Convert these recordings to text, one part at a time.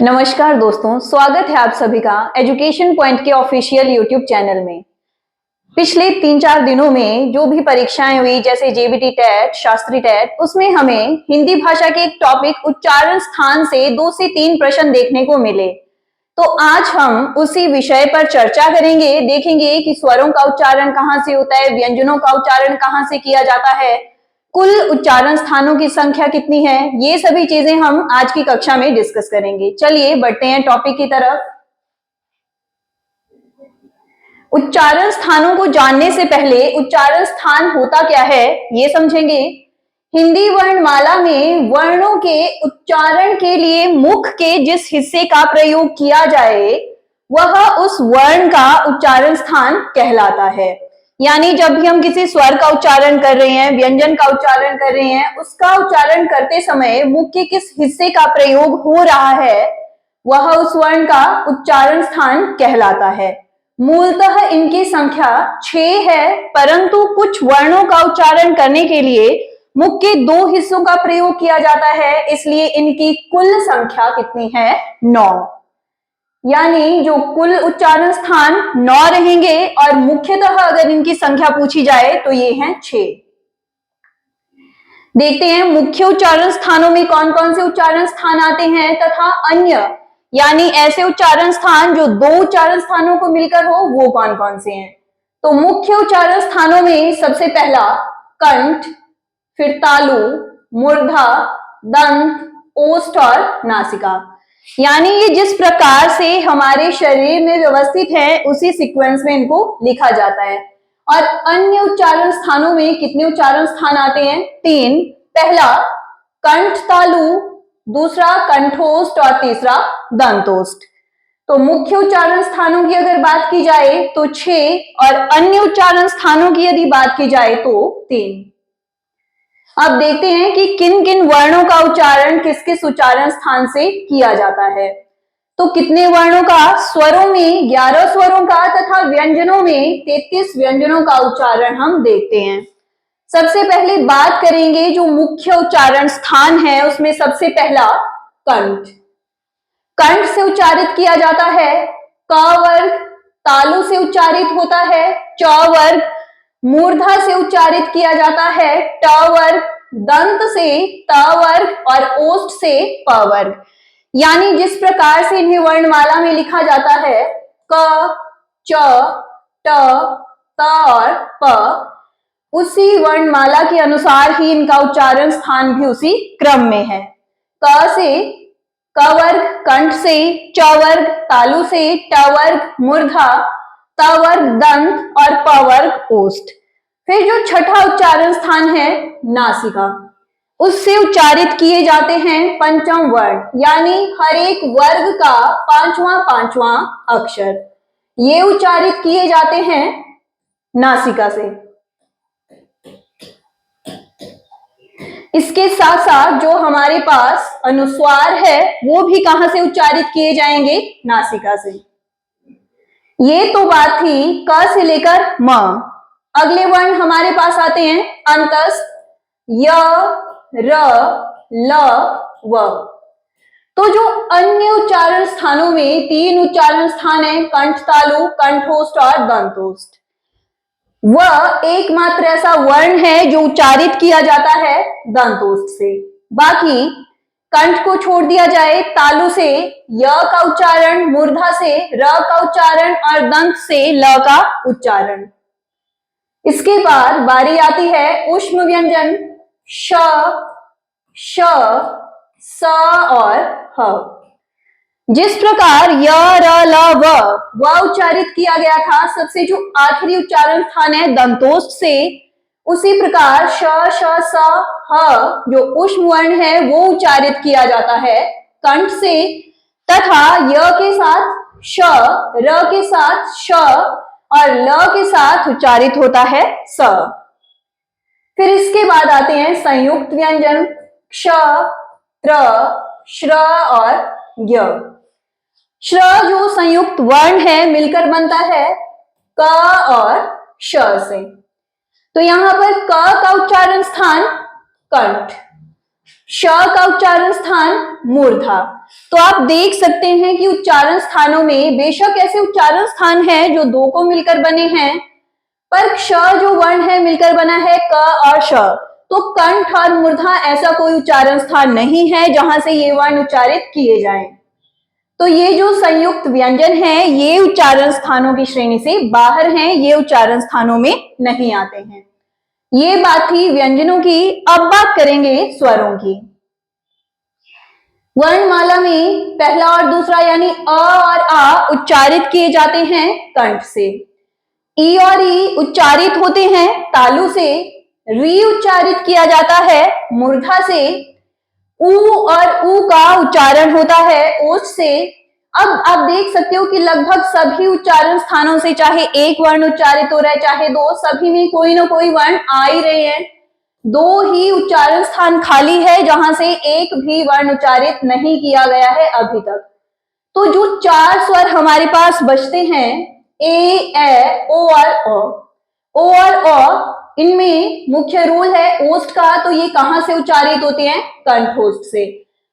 नमस्कार दोस्तों, स्वागत है आप सभी का एजुकेशन पॉइंट के ऑफिशियल यूट्यूब चैनल में। पिछले 3-4 दिनों में जो भी परीक्षाएं हुई, जैसे जेबीटी टेट, शास्त्री टेट, उसमें हमें हिंदी भाषा के एक टॉपिक उच्चारण स्थान से 2 से 3 प्रश्न देखने को मिले। तो आज हम उसी विषय पर चर्चा करेंगे, देखेंगे कि स्वरों का उच्चारण कहाँ से होता है, व्यंजनों का उच्चारण कहाँ से किया जाता है, कुल उच्चारण स्थानों की संख्या कितनी है, ये सभी चीजें हम आज की कक्षा में डिस्कस करेंगे। चलिए बढ़ते हैं टॉपिक की तरफ। उच्चारण स्थानों को जानने से पहले उच्चारण स्थान होता क्या है ये समझेंगे। हिंदी वर्णमाला में वर्णों के उच्चारण के लिए मुख के जिस हिस्से का प्रयोग किया जाए वह उस वर्ण का उच्चारण स्थान कहलाता है। यानी जब भी हम किसी स्वर का उच्चारण कर रहे हैं, व्यंजन का उच्चारण कर रहे हैं, उसका उच्चारण करते समय मुख के किस हिस्से का प्रयोग हो रहा है वह उस वर्ण का उच्चारण स्थान कहलाता है। मूलतः इनकी संख्या 6 है, परंतु कुछ वर्णों का उच्चारण करने के लिए मुख के 2 हिस्सों का प्रयोग किया जाता है, इसलिए इनकी कुल संख्या कितनी है? 9। यानी जो कुल उच्चारण स्थान 9 रहेंगे और मुख्यतः अगर इनकी संख्या पूछी जाए तो ये हैं 6। देखते हैं मुख्य उच्चारण स्थानों में कौन कौन से उच्चारण स्थान आते हैं तथा अन्य, यानी ऐसे उच्चारण स्थान जो 2 उच्चारण स्थानों को मिलकर हो, वो कौन कौन से हैं। तो मुख्य उच्चारण स्थानों में सबसे पहला कंठ, फिर तालु, मूर्धा, दंत, ओष्ठ और नासिका। यानी ये जिस प्रकार से हमारे शरीर में व्यवस्थित है उसी सीक्वेंस में इनको लिखा जाता है। और अन्य उच्चारण स्थानों में कितने उच्चारण स्थान आते हैं? 3। पहला कंठ तालु, दूसरा कंठोष्ठ और तीसरा दंतोष्ठ। तो मुख्य उच्चारण स्थानों की अगर बात की जाए तो 6 और अन्य उच्चारण स्थानों की यदि बात की जाए तो 3। अब देखते हैं कि किन किन वर्णों का उच्चारण किस किस उच्चारण स्थान से किया जाता है। तो कितने वर्णों का? स्वरों में 11 स्वरों का तथा व्यंजनों में 33 व्यंजनों का उच्चारण हम देखते हैं। सबसे पहले बात करेंगे जो मुख्य उच्चारण स्थान है उसमें सबसे पहला कंठ। कंठ से उच्चारित किया जाता है क वर्ग, तालु से उच्चारित होता है च वर्ग, मूर्धा से उच्चारित किया जाता है ट वर्ग, दंत से त वर्ग और ओष्ठ से प वर्ग। यानी जिस प्रकार से इन्हें वर्णमाला में लिखा जाता है क, च, ट, त और प, उसी वर्णमाला के अनुसार ही इनका उच्चारण स्थान भी उसी क्रम में है। क से क वर्ग, कंठ से च वर्ग, तालु से ट वर्ग, मूर्धा, त वर्ग, दंत और प वर्ग ओष्ठ। फिर जो छठा उच्चारण स्थान है नासिका, उससे उच्चारित किए जाते हैं पंचम वर्ण, यानी हर एक वर्ग का पांचवा अक्षर, ये उच्चारित किए जाते हैं नासिका से। इसके साथ साथ जो हमारे पास अनुस्वार है वो भी कहां से उच्चारित किए जाएंगे? नासिका से। ये तो बात थी क से लेकर म। अगले वर्ण हमारे पास आते हैं अंतस्थ, य, र, ल, व। तो जो अन्य उच्चारण स्थानों में 3 उच्चारण स्थान है कंठ तालु, कंठोष्ठ और दंतोष्ठ। वह एकमात्र ऐसा वर्ण है जो उच्चारित किया जाता है दंतोष्ठ से। बाकी कंठ को छोड़ दिया जाए, तालु से य का उच्चारण, मूर्धा से र का उच्चारण और दंत से ल का उच्चारण। इसके बाद बारी आती है ऊष्म व्यंजन श, श, स और ह। जिस प्रकार य, र, ल, व उच्चारित किया गया था सबसे जो आखिरी उच्चारण स्थान है दंतोष्ठ से, उसी प्रकार श, श, स, ह जो ऊष्म वर्ण है वो उच्चारित किया जाता है कंठ से, तथा य के साथ श, र के साथ श और ल के साथ उच्चारित होता है स। फिर इसके बाद आते हैं संयुक्त व्यंजन क्ष, त्र, श्र और य। श्र जो संयुक्त वर्ण है मिलकर बनता है क और श से। तो यहां पर क का उच्चारण स्थान कंठ, श का उच्चारण स्थान मूर्धा। तो आप देख सकते हैं कि उच्चारण स्थानों में बेशक ऐसे उच्चारण स्थान हैं जो दो को मिलकर बने हैं, पर क्ष जो वर्ण है मिलकर बना है क और श। तो कंठ और मूर्धा ऐसा कोई उच्चारण स्थान नहीं है जहां से ये वर्ण उच्चारित किए जाएं। तो ये जो संयुक्त व्यंजन है ये उच्चारण स्थानों की श्रेणी से बाहर हैं, ये उच्चारण स्थानों में नहीं आते हैं। ये बात थी व्यंजनों की। अब बात करेंगे स्वरों की। वर्णमाला में पहला और दूसरा यानी अ और आ उच्चारित किए जाते हैं कंठ से। ई और ई उच्चारित होते हैं तालु से। री उच्चारित किया जाता है मूर्धा से। उ और उ का उच्चारण होता है ओष्ठ से। अब आप देख सकते हो कि लगभग सभी उच्चारण स्थानों से चाहे एक वर्ण उच्चारित हो रहा है चाहे दो, सभी में कोई ना कोई वर्ण आ ही रहे हैं। दो ही उच्चारण स्थान खाली है जहां से एक भी वर्ण उच्चारित नहीं किया गया है अभी तक। तो जो चार स्वर हमारे पास बचते हैं ए ओ और अ, इनमें मुख्य रूल है ओष्ठ का, तो ये कहां से उच्चारित होते हैं? कंठोष्ठ से।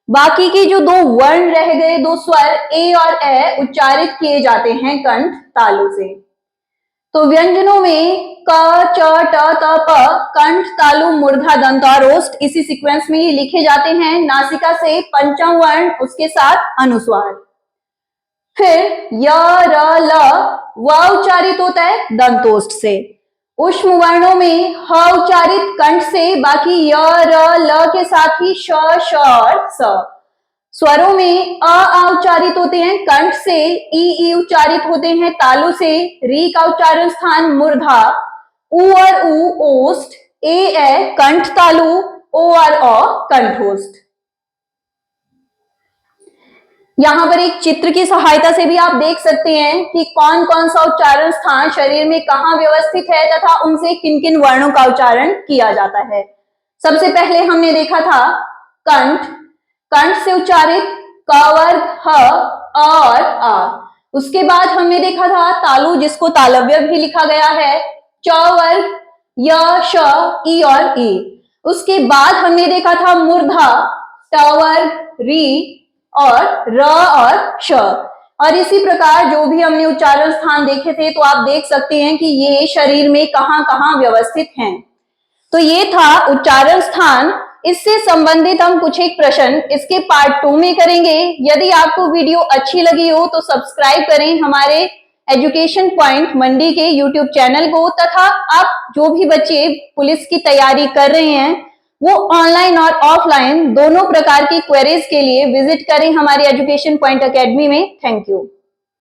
बाकी के जो दो वर्ण रह गए, दो स्वर ए और ए उच्चारित किए जाते हैं कंठ तालु से। तो व्यंजनों में क च ट त प कंठ तालु मूर्धा दंत और ओष्ठ इसी सीक्वेंस में ये लिखे जाते हैं। नासिका से पंचम वर्ण उसके साथ अनुस्वार। फिर य र ल व उच्चारित होता है दंतोष्ठ से। ऊष्म वर्णों में ह उच्चारित कंठ से, बाकी य र ल के साथ ही श श और स। स्वरों में आ उच्चारित होते हैं कंठ से। ई उच्चारित होते हैं तालु से। री का उच्चारण स्थान मूर्धा। उ और उ ओष्ठ। ए कंठ तालु। ओ और अ कंठोष्ठ। यहां पर एक चित्र की सहायता से भी आप देख सकते हैं कि कौन कौन सा उच्चारण स्थान शरीर में कहां व्यवस्थित है तथा उनसे किन किन वर्णों का उच्चारण किया जाता है। सबसे पहले हमने देखा था कंठ। कंठ से उच्चारित क वर्ग, ह, अ और आ। उसके बाद हमने देखा था तालु, जिसको तालव्य भी लिखा गया है, च वर्ग, य, श, ई और ई। उसके बाद हमने देखा था मूर्धा, ट वर्ग, री और र और श। और इसी प्रकार जो भी हमने उच्चारण स्थान देखे थे, तो आप देख सकते हैं कि ये शरीर में कहां कहां व्यवस्थित हैं। तो ये था उच्चारण स्थान। इससे संबंधित हम कुछ एक प्रश्न इसके पार्ट 2 में करेंगे। यदि आपको वीडियो अच्छी लगी हो तो सब्सक्राइब करें हमारे एजुकेशन पॉइंट मंडी के यूट्यूब चैनल को, तथा आप जो भी बच्चे पुलिस की तैयारी कर रहे हैं वो ऑनलाइन और ऑफलाइन दोनों प्रकार की क्वेरीज के लिए विजिट करें हमारे एजुकेशन पॉइंट एकेडमी में। Thank you.